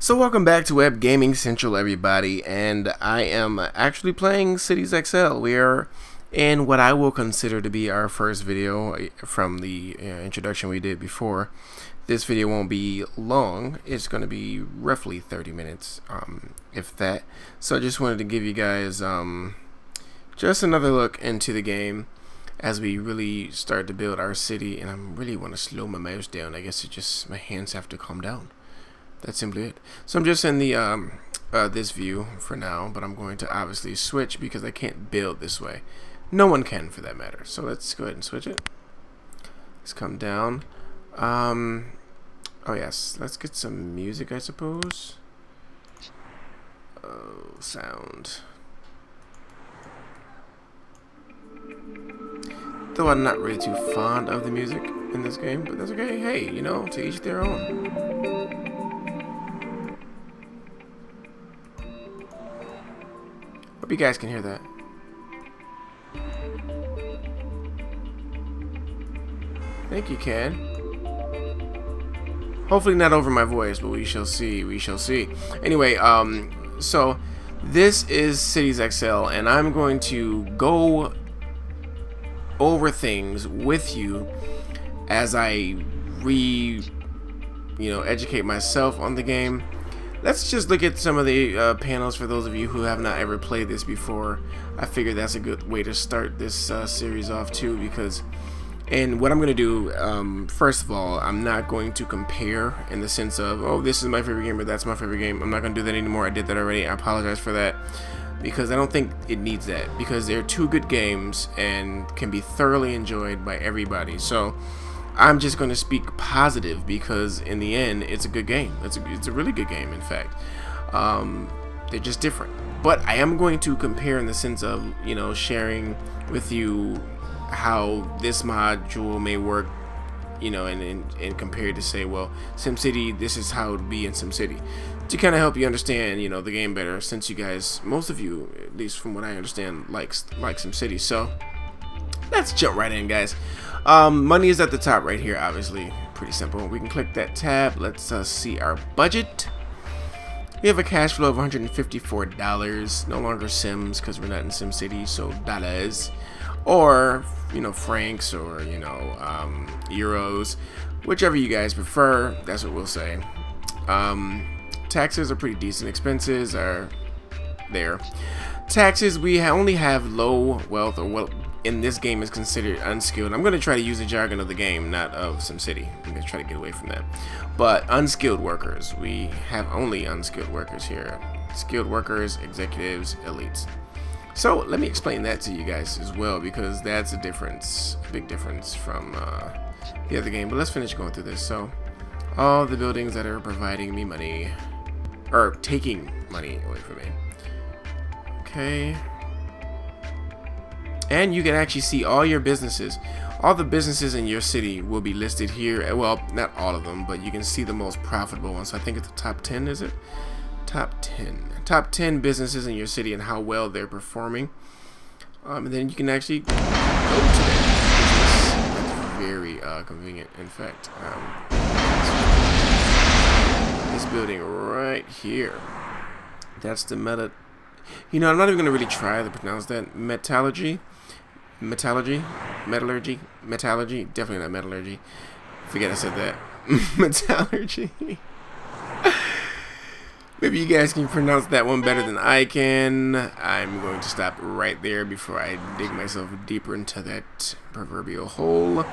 So welcome back to Web Gaming Central, everybody, and I am actually playing Cities XL. We are in what I will consider to be our first video from the introduction we did before. This video won't be long. It's going to be roughly 30 minutes, if that. So I just wanted to give you guys just another look into the game as we really start to build our city. And I really want to slow my mouse down. I guess it just, my hands have to calm down. That's simply it. So I'm just in the this view for now, but I'm going to obviously switch because I can't build this way. No one can, for that matter. So let's go ahead and switch it. Let's come down. Oh yes, let's get some music, I suppose. Oh, sound. Though I'm not really too fond of the music in this game, but that's okay. Hey, you know, to each their own. Hope you guys can hear that. I think you can. Hopefully not over my voice, but we shall see. We shall see. Anyway, so this is Cities XL, and I'm going to go over things with you as I educate myself on the game. Let's just look at some of the panels for those of you who have not ever played this before. I figured that's a good way to start this series off too, because, and what I'm going to do, first of all, I'm not going to compare in the sense of, oh, this is my favorite game or that's my favorite game. I'm not going to do that anymore. I did that already. I apologize for that, because I don't think it needs that, because they're two good games and can be thoroughly enjoyed by everybody. So I'm just going to speak positive, because in the end it's a good game. It's a really good game, in fact. They're just different, but I am going to compare in the sense of, you know, sharing with you how this module may work, you know, and compared to, say, well, SimCity, this is how it would be in SimCity, to kind of help you understand, you know, the game better, since you guys, most of you, at least from what I understand, like SimCity. So let's jump right in, guys. Money is at the top right here, obviously. Pretty simple. We can click that tab. Let's see our budget. We have a cash flow of $154. No longer Sims, because we're not in SimCity, so dollars. Or, you know, francs, or, you know, euros. Whichever you guys prefer, that's what we'll say. Taxes are pretty decent. Expenses are there. Taxes, we only have low wealth, or wealth in this game is considered unskilled. I'm going to try to use the jargon of the game, not of SimCity. I'm going to try to get away from that. But unskilled workers, we have only unskilled workers here. Skilled workers, executives, elites. So let me explain that to you guys as well, because that's a difference, a big difference from the other game. But let's finish going through this. So all the buildings that are providing me money, or taking money away from me. Okay. And you can actually see all your businesses. All the businesses in your city will be listed here. Well, not all of them, but you can see the most profitable ones. So I think it's the top 10, is it? Top 10. Top 10 businesses in your city and how well they're performing. And then you can actually go to that business. That's very convenient. In fact, this building right here. That's the meta. You know, I'm not even going to really try to pronounce that. Metallurgy, definitely not metallurgy. Forget I said that. Metallurgy. Maybe you guys can pronounce that one better than I can. I'm going to stop right there before I dig myself deeper into that proverbial hole.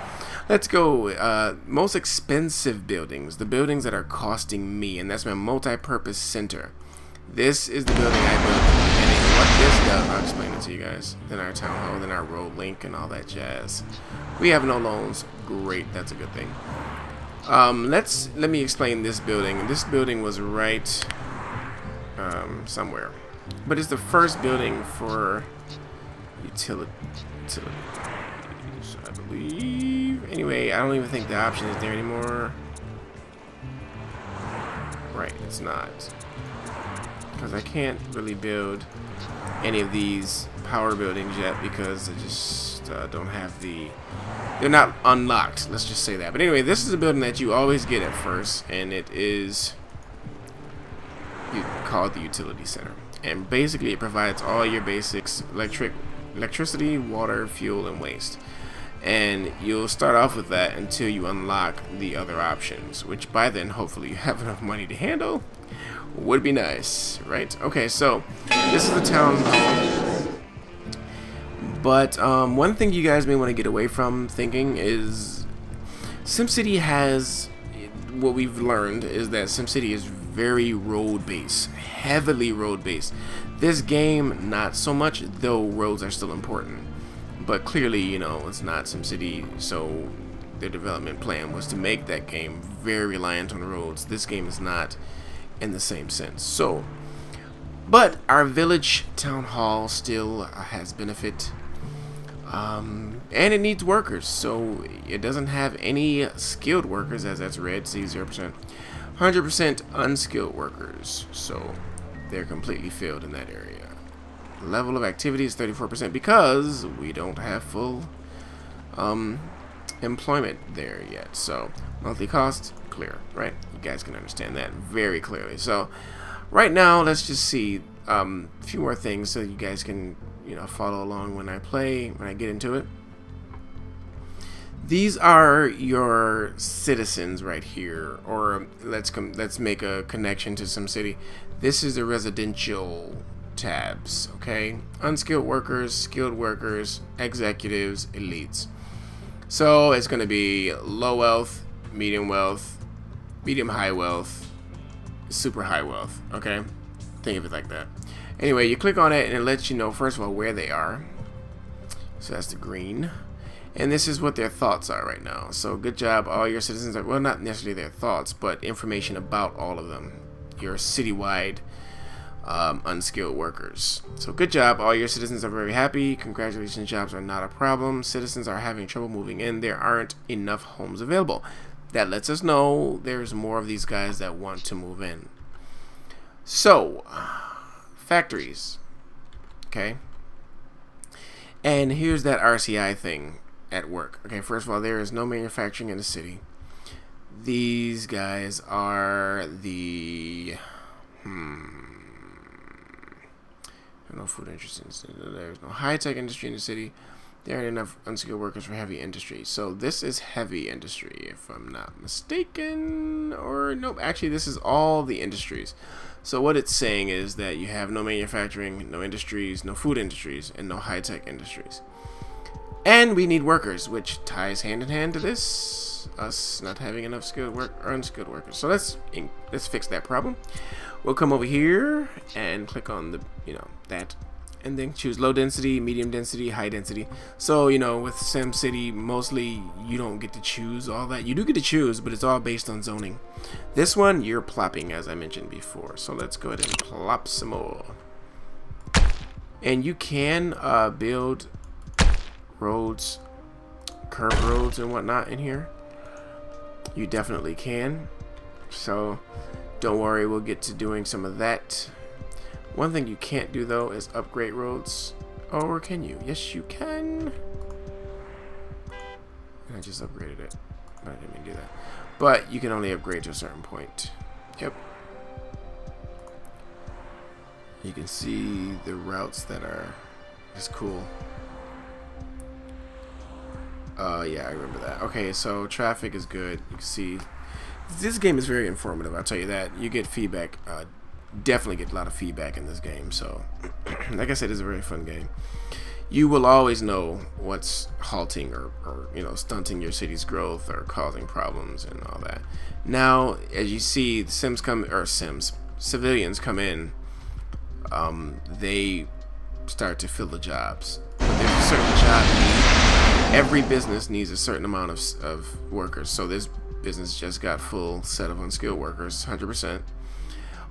Let's go. Most expensive buildings, the buildings that are costing me, and that's my multi-purpose center. This is the building I built at the beginning. What this does, I'll explain it to you guys. Then our town hall, then our road link, and all that jazz. We have no loans. Great, that's a good thing. Let me explain this building. This building was right somewhere, but it's the first building for utilities, I believe. Anyway, I don't even think the option is there anymore. Right, it's not. Because I can't really build any of these power buildings yet, because I just don't have the, they're not unlocked, let's just say that. But anyway, this is a building that you always get at first, and it is called the Utility Center. And basically it provides all your basics: electricity, water, fuel, and waste. And you'll start off with that until you unlock the other options, which by then hopefully you have enough money to handle. Would be nice, right? Okay, so this is the town hall. But one thing you guys may want to get away from thinking is SimCity has, what we've learned is that SimCity is very road-based, heavily road-based. This game, not so much, though roads are still important. But clearly, you know, it's not SimCity, so their development plan was to make that game very reliant on roads. This game is not in the same sense. So, but our village town hall still has benefit. And it needs workers, so it doesn't have any skilled workers, as that's red. See, 0%, 100% unskilled workers, so they're completely filled in that area. Level of activity is 34% because we don't have full employment there yet. So monthly cost, clear, right? You guys can understand that very clearly. So right now, let's just see a few more things so you guys can, you know, follow along when I play, when I get into it. These are your citizens right here, or let's make a connection to SimCity. This is the residential tabs, okay? Unskilled workers, skilled workers, executives, elites. So it's going to be low wealth, medium high wealth, super high wealth, okay? Think of it like that. Anyway, you click on it and it lets you know, first of all, where they are. So that's the green. And this is what their thoughts are right now. So good job, all your citizens are, well, not necessarily their thoughts, but information about all of them. Your citywide unskilled workers. So good job, all your citizens are very happy. Congratulations, jobs are not a problem. Citizens are having trouble moving in. There aren't enough homes available. That lets us know there's more of these guys that want to move in. So factories, okay, and here's that RCI thing at work. Okay, first of all, there is no manufacturing in the city. These guys are the no food industry. There's no high-tech industry in the city. There aren't enough unskilled workers for heavy industry. So this is heavy industry, if I'm not mistaken. Or nope, actually this is all the industries. So what it's saying is that you have no manufacturing, no industries, no food industries, and no high-tech industries. And we need workers, which ties hand in hand to this, us not having enough skilled work or unskilled workers. So let's fix that problem. We'll come over here and click on the, you know, that, and then choose low density, medium density, high density. So, you know, with SimCity, mostly you don't get to choose all that. You do get to choose, but it's all based on zoning. This one, you're plopping, as I mentioned before. So let's go ahead and plop some more. And you can build roads, curb roads and whatnot in here. You definitely can. So don't worry, we'll get to doing some of that. One thing you can't do though is upgrade roads. Or can you? Yes, you can. I just upgraded it. I didn't mean to do that. But you can only upgrade to a certain point. Yep. You can see the routes that are just cool. Yeah, I remember that. Okay, so traffic is good. You can see this game is very informative, I'll tell you that. You get feedback, definitely get a lot of feedback in this game. So like I said, it's a very fun game. You will always know what's halting or you know, stunting your city's growth or causing problems and all that. Now, as you see, civilians come in, they start to fill the jobs. But there's a certain job need. Every business needs a certain amount of workers. So this business just got full set of unskilled workers, 100%.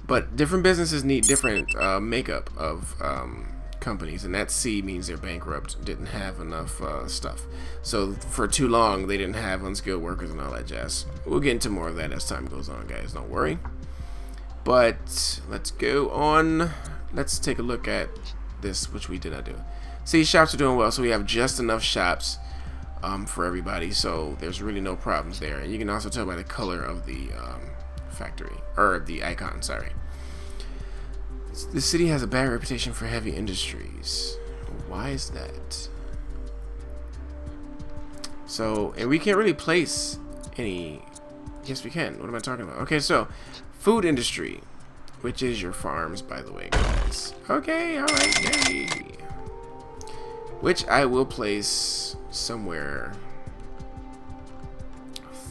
But different businesses need different makeup of companies, and that C means they're bankrupt, didn't have enough stuff. So for too long, they didn't have unskilled workers and all that jazz. We'll get into more of that as time goes on, guys. Don't worry. But let's go on. Let's take a look at this, which we did not do. See, shops are doing well, so we have just enough shops for everybody, so there's really no problems there. And you can also tell by the color of the factory, or the icon, sorry. The city has a bad reputation for heavy industries. Why is that? So, and we can't really place any. Yes, we can. What am I talking about? Okay, so food industry, which is your farms, by the way, guys. Okay, all right, yay. Which I will place somewhere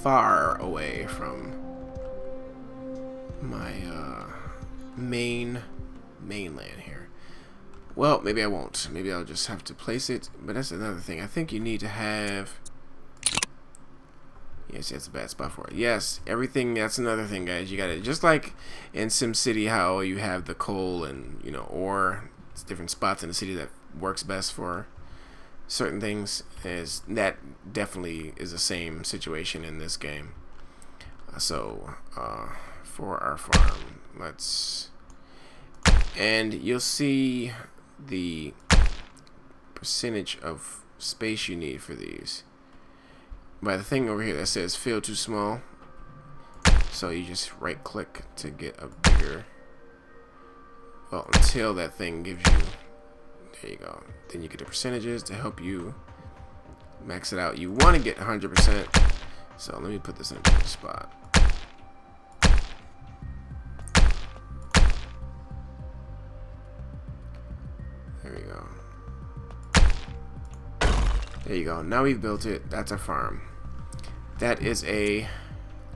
far away from my mainland here. Well, maybe I won't. Maybe I'll just have to place it. But that's another thing. I think you need to have. Yes, that's a bad spot for it. Yes, everything. That's another thing, guys. You got to, just like in SimCity, how you have the coal and, you know, ore. It's different spots in the city that works best for certain things. Is that definitely is the same situation in this game. So for our farm, and you'll see the percentage of space you need for these by the thing over here that says field too small. So you just right click to get a bigger, well, until that thing gives you, there you go, then you get the percentages to help you max it out. You want to get 100%, so let me put this in a different spot. There we go. There you go. Now we've built it. That's a farm. That is a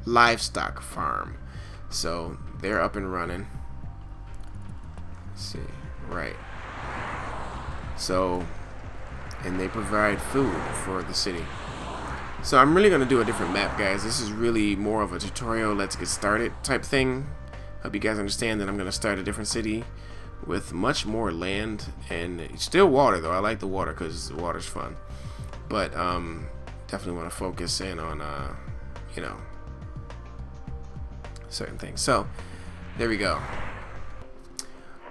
livestock farm. So they're up and running. Let's see. Right. So, and they provide food for the city. So I'm really going to do a different map, guys. This is really more of a tutorial, let's get started type thing. Hope you guys understand that I'm going to start a different city with much more land and still water, though. I like the water because the water's fun. But definitely want to focus in on, you know, certain things. So there we go.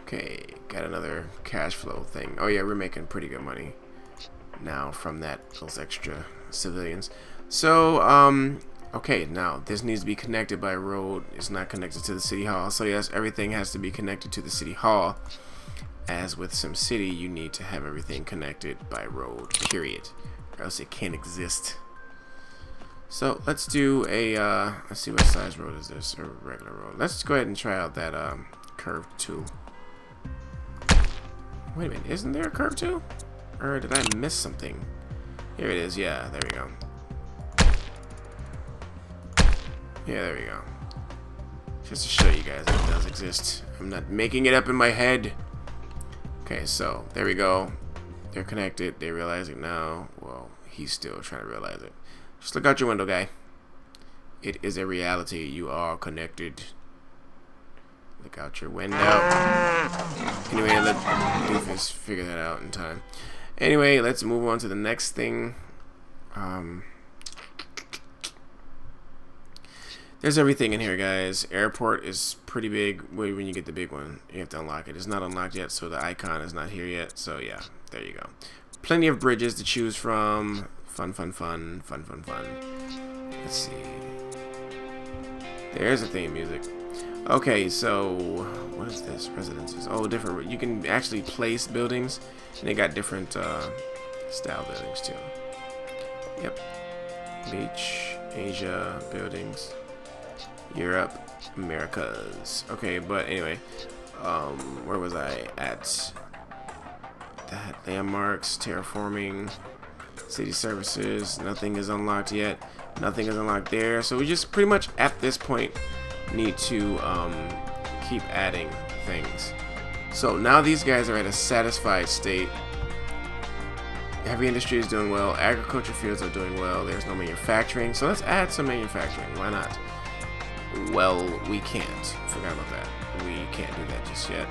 Okay, got another cash flow thing. Oh yeah, we're making pretty good money now from those extra civilians. So okay, now this needs to be connected by road. It's not connected to the city hall. So yes, everything has to be connected to the city hall. As with SimCity, you need to have everything connected by road, period, or else it can't exist. So let's do a let's see, what size road is this, or regular road. Let's go ahead and try out that curved tool. Wait a minute, isn't there a curve too? Or did I miss something? Here it is, yeah, there we go. Yeah, there we go. Just to show you guys that it does exist. I'm not making it up in my head. Okay, so there we go. They're connected, they realize it now. Well, he's still trying to realize it. Just look out your window, guy. It is a reality, you are connected. Look out your window. Anyway, let Doofus figure that out in time. Anyway, let's move on to the next thing. There's everything in here, guys. Airport is pretty big. When you get the big one, you have to unlock it. It's not unlocked yet, so the icon is not here yet. So yeah, there you go. Plenty of bridges to choose from. Fun, fun, fun, fun, fun, fun. Let's see. There's the theme music. Okay, so what is this? Residences. Oh, different. You can actually place buildings, and they got different style buildings too. Yep. Beach, Asia buildings, Europe, Americas. Okay, but anyway, where was I at? That landmarks, terraforming, city services. Nothing is unlocked yet. Nothing is unlocked there. So we just pretty much at this point need to keep adding things. So now these guys are at a satisfied state. Heavy industry is doing well. Agriculture fields are doing well. There's no manufacturing. So let's add some manufacturing. Why not? Well, we can't. Forgot about that. We can't do that just yet.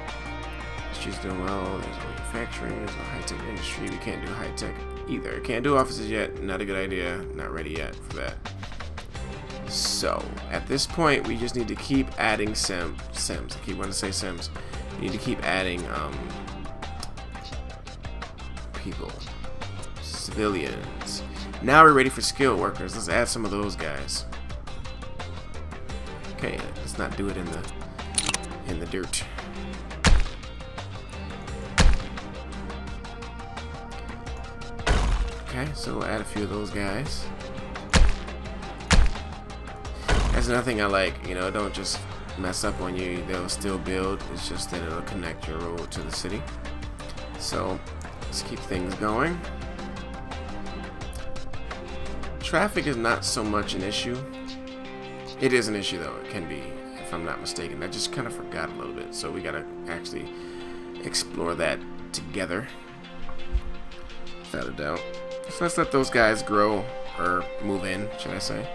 Industry's doing well. There's no manufacturing. There's no high-tech industry. We can't do high-tech either. Can't do offices yet. Not a good idea. Not ready yet for that. So at this point, we just need to keep adding sims. I keep wanting to say sims. We need to keep adding people, civilians. Now we're ready for skilled workers. Let's add some of those guys. Okay, let's not do it in the dirt. Okay, so we'll add a few of those guys. That's another thing I like, you know, don't just mess up on you, they'll still build, it's just that it'll connect your road to the city. So let's keep things going. Traffic is not so much an issue. It is an issue though, it can be, if I'm not mistaken. I just kind of forgot a little bit, so we gotta actually explore that together, without a doubt. So let's let those guys grow, or move in, should I say.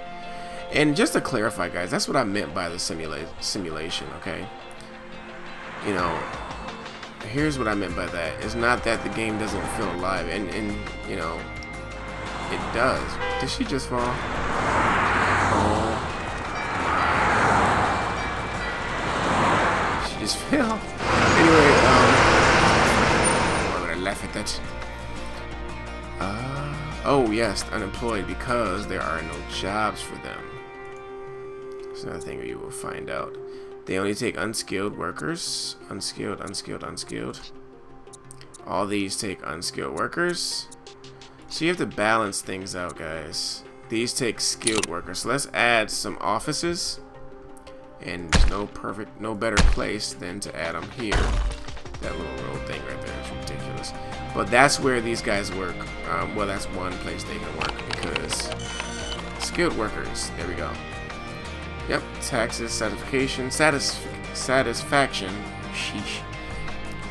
And just to clarify, guys, that's what I meant by the simulation, okay? You know, here's what I meant by that. It's not that the game doesn't feel alive, and you know, it does. Did she just fall? Oh my. She just fell. Anyway, I'm gonna laugh at that. Oh yes, unemployed because there are no jobs for them. That's another thing you will find out. They only take unskilled workers. Unskilled, unskilled, unskilled. All these take unskilled workers. So you have to balance things out, guys. These take skilled workers. So let's add some offices. And there's no better place than to add them here. That little road thing right there is ridiculous. But that's where these guys work. Well, that's one place they can work because skilled workers. There we go. Yep, taxes, satisfaction. Sheesh.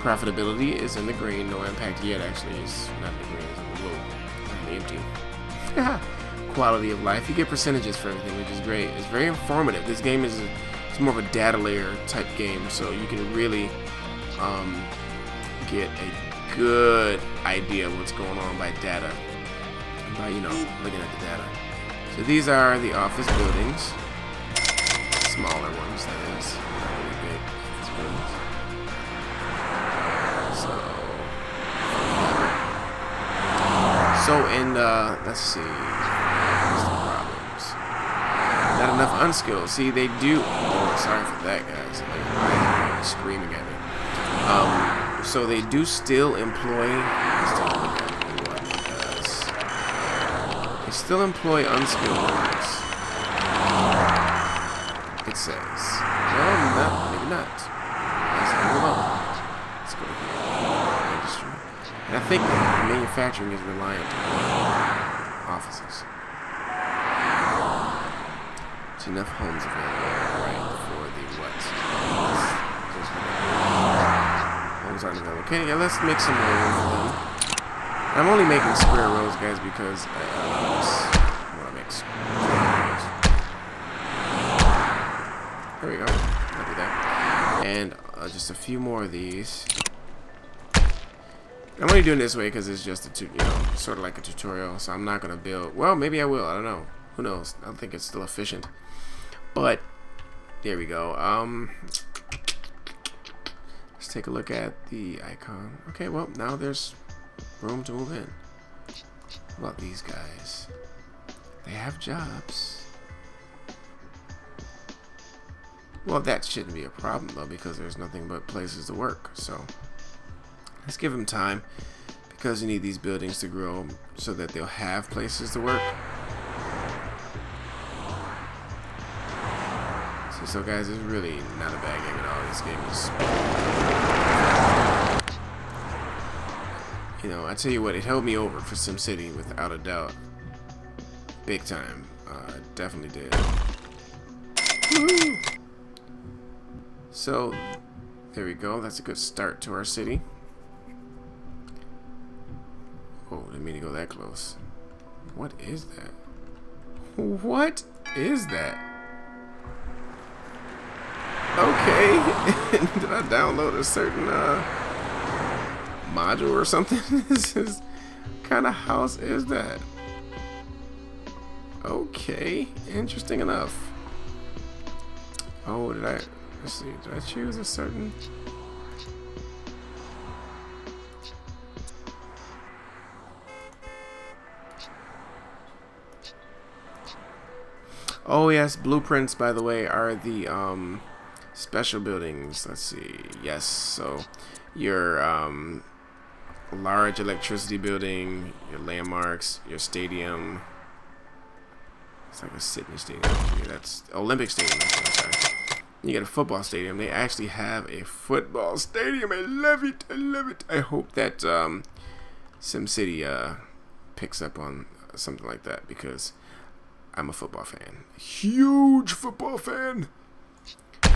Profitability is in the green. No impact yet. Actually, it's not in the green. It's in the blue. Empty. Quality of life. You get percentages for everything, which is great. It's very informative. This game is it's more of a data layer type game, so you can really get a good idea of what's going on by data, by, you know, looking at the data. So these are the office buildings, smaller ones, that is, not really big office buildings. So and let's see, what's the problems? Not enough unskilled. See, they do. Oh, sorry for that, guys. They're screaming at me. So they do still employ. Let's take a look at what it does. They still employ unskilled workers. It says. Well, maybe not. Let's move on. Let's go here. Industry. And I think manufacturing is reliant on offices. There's enough homes available, right, for the what? Homes aren't available. Okay, yeah, let's make some more room for them. I'm only making square rows, guys, because I want to make square rows. There we go. I'll do that. And just a few more of these. I'm only doing this way because it's just a sort of like a tutorial, so I'm not gonna build. Well, maybe I will. I don't know. Who knows? I don't think it's still efficient. But there we go. Let's take a look at the icon. Okay, well now there's room to move in. What about these guys? They have jobs. Well, that shouldn't be a problem though, because there's nothing but places to work. So let's give them time, because you need these buildings to grow so that they'll have places to work. So guys, it's really not a bad game at all. This game is, you know, I tell you what, it held me over for SimCity without a doubt. Big time. Definitely did. Woo! So there we go. That's a good start to our city. Oh, didn't mean to go that close. What is that? What is that? Okay. Did I download a certain module or something? This is kind of house is that? Okay, interesting enough. Oh, let's see, did I choose a certain? Oh yes, blueprints, by the way, are the special buildings. Let's see. Yes, so your large electricity building, your landmarks, your stadium. It's like a Sydney stadium. That's Olympic Stadium. I'm sorry. You get a football stadium. They actually have a football stadium. I love it. I love it. I hope that SimCity picks up on something like that, because I'm a football fan. Huge football fan.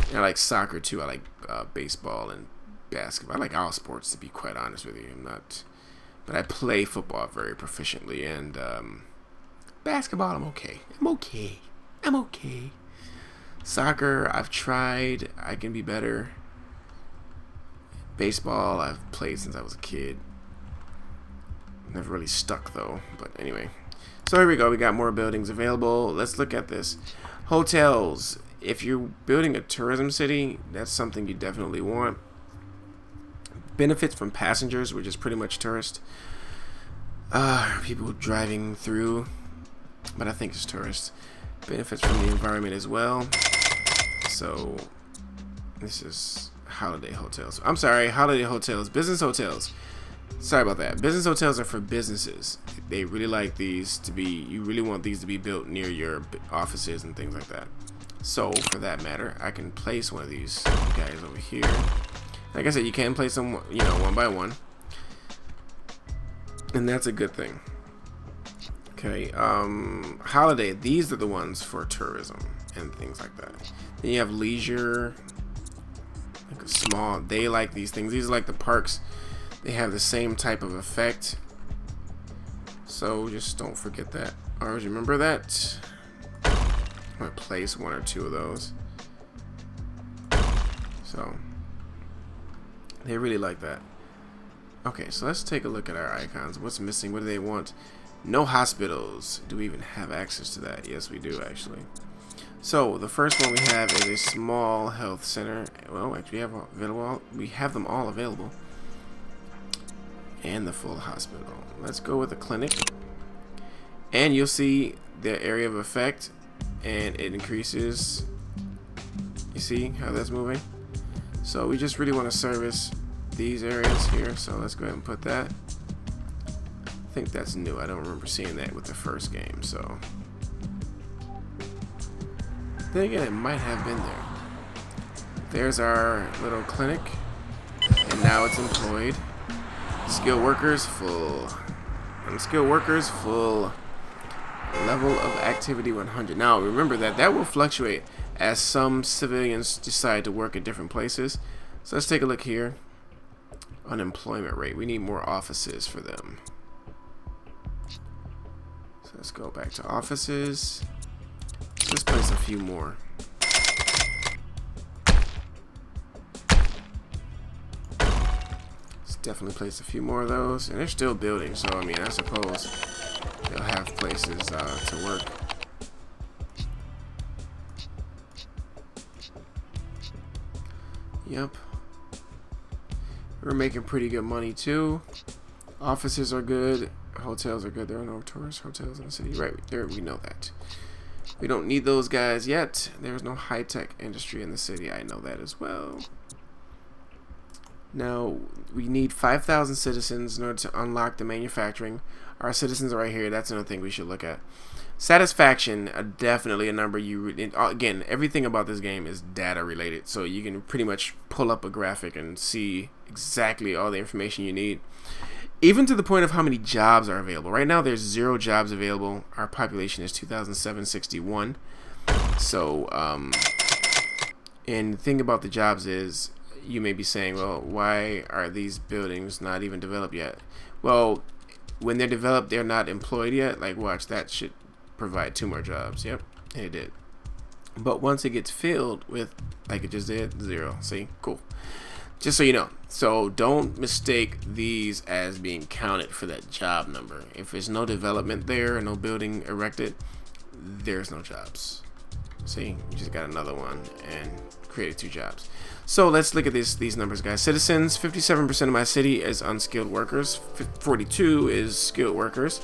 And I like soccer too. I like baseball and basketball. I like all sports, to be quite honest with you. But I play football very proficiently, and basketball I'm okay. I'm okay. Soccer I've tried. I can be better. Baseball I've played since I was a kid. Never really stuck though. But anyway. So here we go. We got more buildings available. Let's look at this. Hotels. If you're building a tourism city, that's something you definitely want. Benefits from passengers, which is pretty much tourists. People driving through, but I think it's tourists. Benefits from the environment as well. So this is holiday hotels. I'm sorry, holiday hotels, business hotels. Sorry about that. Business hotels are for businesses. They really like these to be, you really want these to be built near your offices and things like that. So for that matter, I can place one of these guys over here. Like I said, you can place them, you know, one by one, and that's a good thing. Okay, holiday. These are the ones for tourism and things like that. Then you have leisure, like a small. They like these things. These are like the parks. They have the same type of effect. So just don't forget that. Always remember that. I'm gonna place one or two of those. So they really like that. Okay, so let's take a look at our icons. What's missing? What do they want? No hospitals. Do we even have access to that? Yes, we do actually. So the first one we have is a small health center. Well, actually, we have them all available, and the full hospital. Let's go with a clinic, and you'll see the area of effect, and it increases. You see how that's moving? So we just really want to service these areas here. So let's go ahead and put that. I think that's new. I don't remember seeing that with the first game. So then again, it might have been there. There's our little clinic, and now it's employed. Skilled workers full. Unskilled workers full. Level of activity 100. Now remember that will fluctuate as some civilians decide to work at different places. So let's take a look here. Unemployment rate. We need more offices for them. So let's go back to offices. Let's place a few more. Let's definitely place a few more of those. And they're still building, so I mean, I suppose they'll have places to work. Yep. We're making pretty good money too. Offices are good. Hotels are good. There are no tourist hotels in the city. Right there, we know that. We don't need those guys yet. There's no high-tech industry in the city. I know that as well. Now, we need 5,000 citizens in order to unlock the manufacturing. Our citizens are right here. That's another thing we should look at. Satisfaction, definitely a number again, everything about this game is data related. So you can pretty much pull up a graphic and see exactly all the information you need. Even to the point of how many jobs are available. Right now there's 0 jobs available. Our population is 2,761. So, and the thing about the jobs is, you may be saying, well, why are these buildings not even developed yet? Well, when they're developed, they're not employed yet. Like, watch, that should provide 2 more jobs. Yep, and it did. But once it gets filled with, like it just did, 0. See, cool. Just so you know. So don't mistake these as being counted for that job number. If there's no development there, no building erected, there's no jobs. See, we just got another one and created 2 jobs. So let's look at these numbers, guys. Citizens, 57% of my city is unskilled workers. 42 is skilled workers.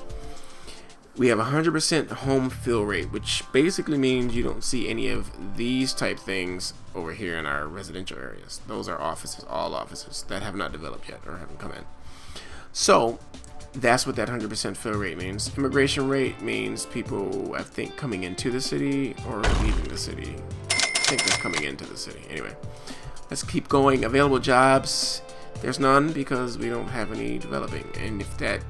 We have 100% home fill rate, which basically means you don't see any of these type things over here in our residential areas. Those are offices, all offices that have not developed yet or haven't come in. So that's what that 100% fill rate means. Immigration rate means people, I think, coming into the city or leaving the city. I think that's coming into the city. Anyway, let's keep going. Available jobs, there's none because we don't have any developing. And if that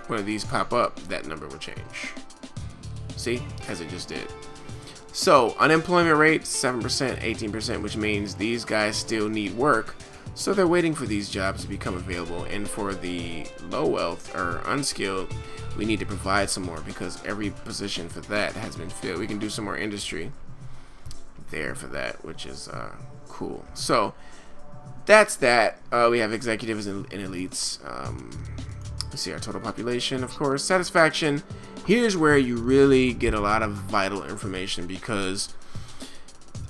one of these pop up, that number will change. See, as it just did. So unemployment rate 7%, 18%, which means these guys still need work. So they're waiting for these jobs to become available, and for the low wealth or unskilled, we need to provide some more because every position for that has been filled. We can do some more industry there for that, which is cool. So that's that. We have executives and elites. Let's see our total population, of course. Satisfaction. Here's where you really get a lot of vital information because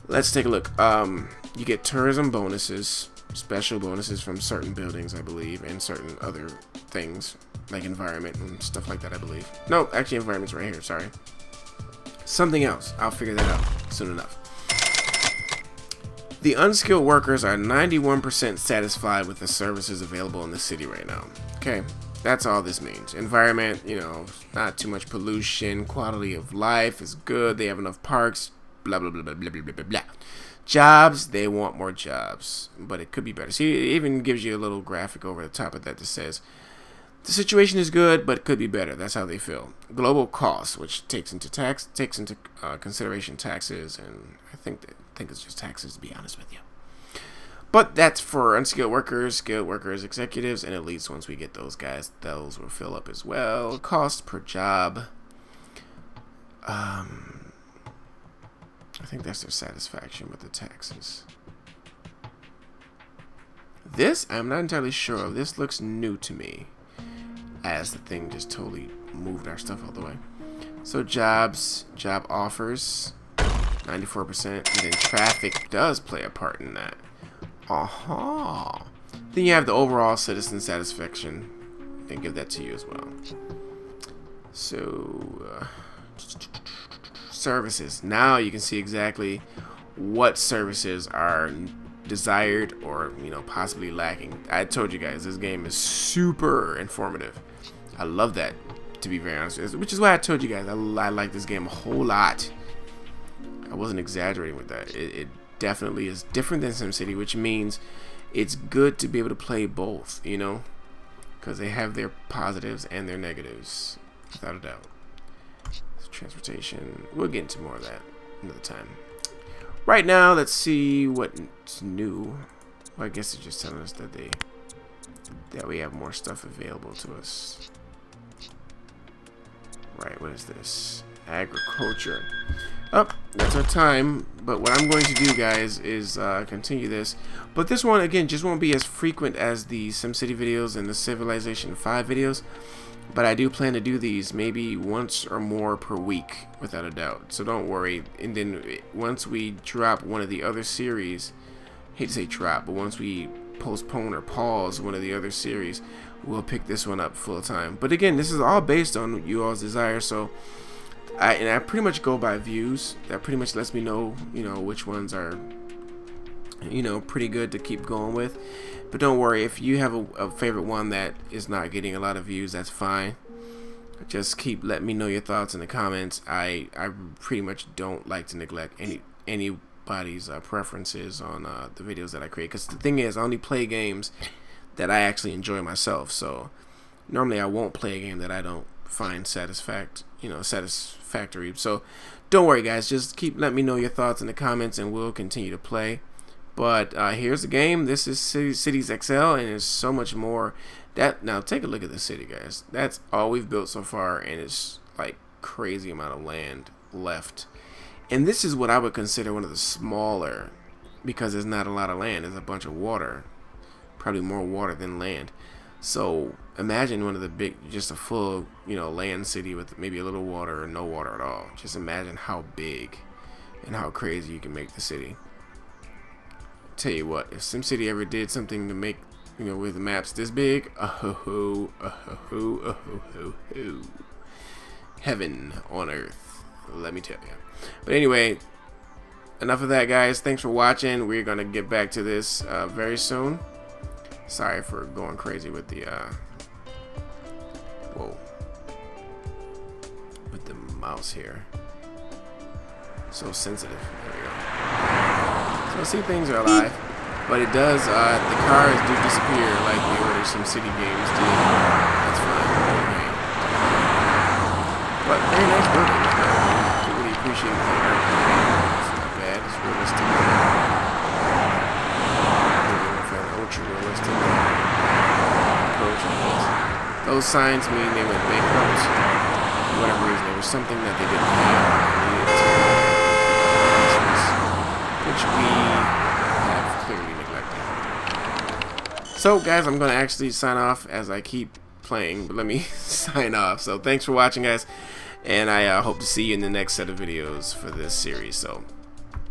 let's take a look. You get tourism bonuses. Special bonuses from certain buildings, I believe, and certain other things like environment and stuff like that, I believe. No, actually environment's right here, sorry. Something else, I'll figure that out soon enough. The unskilled workers are 91% satisfied with the services available in the city right now. Okay, that's all this means. Environment, you know, not too much pollution, quality of life is good, they have enough parks, blah blah blah blah blah blah blah blah. Jobs, they want more jobs, but it could be better. See, it even gives you a little graphic over the top of that that says the situation is good, but it could be better. That's how they feel. Global costs, which takes into consideration taxes, and I think it's just taxes, to be honest with you. But that's for unskilled workers, skilled workers, executives, and elites. Once we get those guys, those will fill up as well. Cost per job. I think that's their satisfaction with the taxes. This, I'm not entirely sure of. This looks new to me, as the thing just totally moved our stuff all the way. So jobs, job offers, 94%. And then traffic does play a part in that. Then you have the overall citizen satisfaction. They give that to you as well. So services. Now you can see exactly what services are desired or, you know, possibly lacking. I told you guys this game is super informative. I love that, to be very honest, which is why I told you guys I like this game a whole lot. I wasn't exaggerating with that. It definitely is different than SimCity, which means it's good to be able to play both, you know, because they have their positives and their negatives, without a doubt. Transportation, we'll get into more of that another time. Right now, let's see what's new. Well, I guess it's just telling us that we have more stuff available to us. Right, what is this? Agriculture. Oh, that's our time. But what I'm going to do, guys, is continue this. But this one, again, just won't be as frequent as the SimCity videos and the Civilization 5 videos. But I do plan to do these maybe once or more per week, without a doubt. So don't worry. And then once we drop one of the other series, hate to say drop, but once we postpone or pause one of the other series, we'll pick this one up full time. But again, this is all based on you all's desire. So I pretty much go by views. That pretty much lets me know, you know, which ones are, you know, pretty good to keep going with. But don't worry, if you have a favorite one that is not getting a lot of views, that's fine. Just keep letting me know your thoughts in the comments. I pretty much don't like to neglect anybody's preferences on the videos that I create, because the thing is, I only play games that I actually enjoy myself. So normally I won't play a game that I don't find satisfactory. So don't worry, guys, just keep letting me know your thoughts in the comments, and we'll continue to play. But here's the game. This is Cities XL, and there's so much more. Now take a look at the city, guys. That's all we've built so far, and it's like crazy amount of land left. And this is what I would consider one of the smaller, because there's not a lot of land. There's a bunch of water, probably more water than land. So imagine one of the big, just a full, you know, land city with maybe a little water or no water at all. Just imagine how big and how crazy you can make the city. Tell you what, if SimCity ever did something to make, you know, with the maps this big, heaven on earth, let me tell you. But anyway, enough of that, guys. Thanks for watching. We're gonna get back to this very soon. Sorry for going crazy with the Whoa. With the mouse here. So sensitive. There we go. So see, things are alive. But it does, the cars do disappear like the earlier SimCity games did. That's fine. Okay. But very nice building. I really appreciate the art. It's not bad. It's realistic. Ultra realistic approach. Those signs mean they went bankrupt. For whatever reason, there was something that they didn't have. They needed to, which we have clearly neglected. So, guys, I'm going to actually sign off as I keep playing, but let me sign off. So, thanks for watching, guys, and I hope to see you in the next set of videos for this series. So,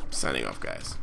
signing off, guys.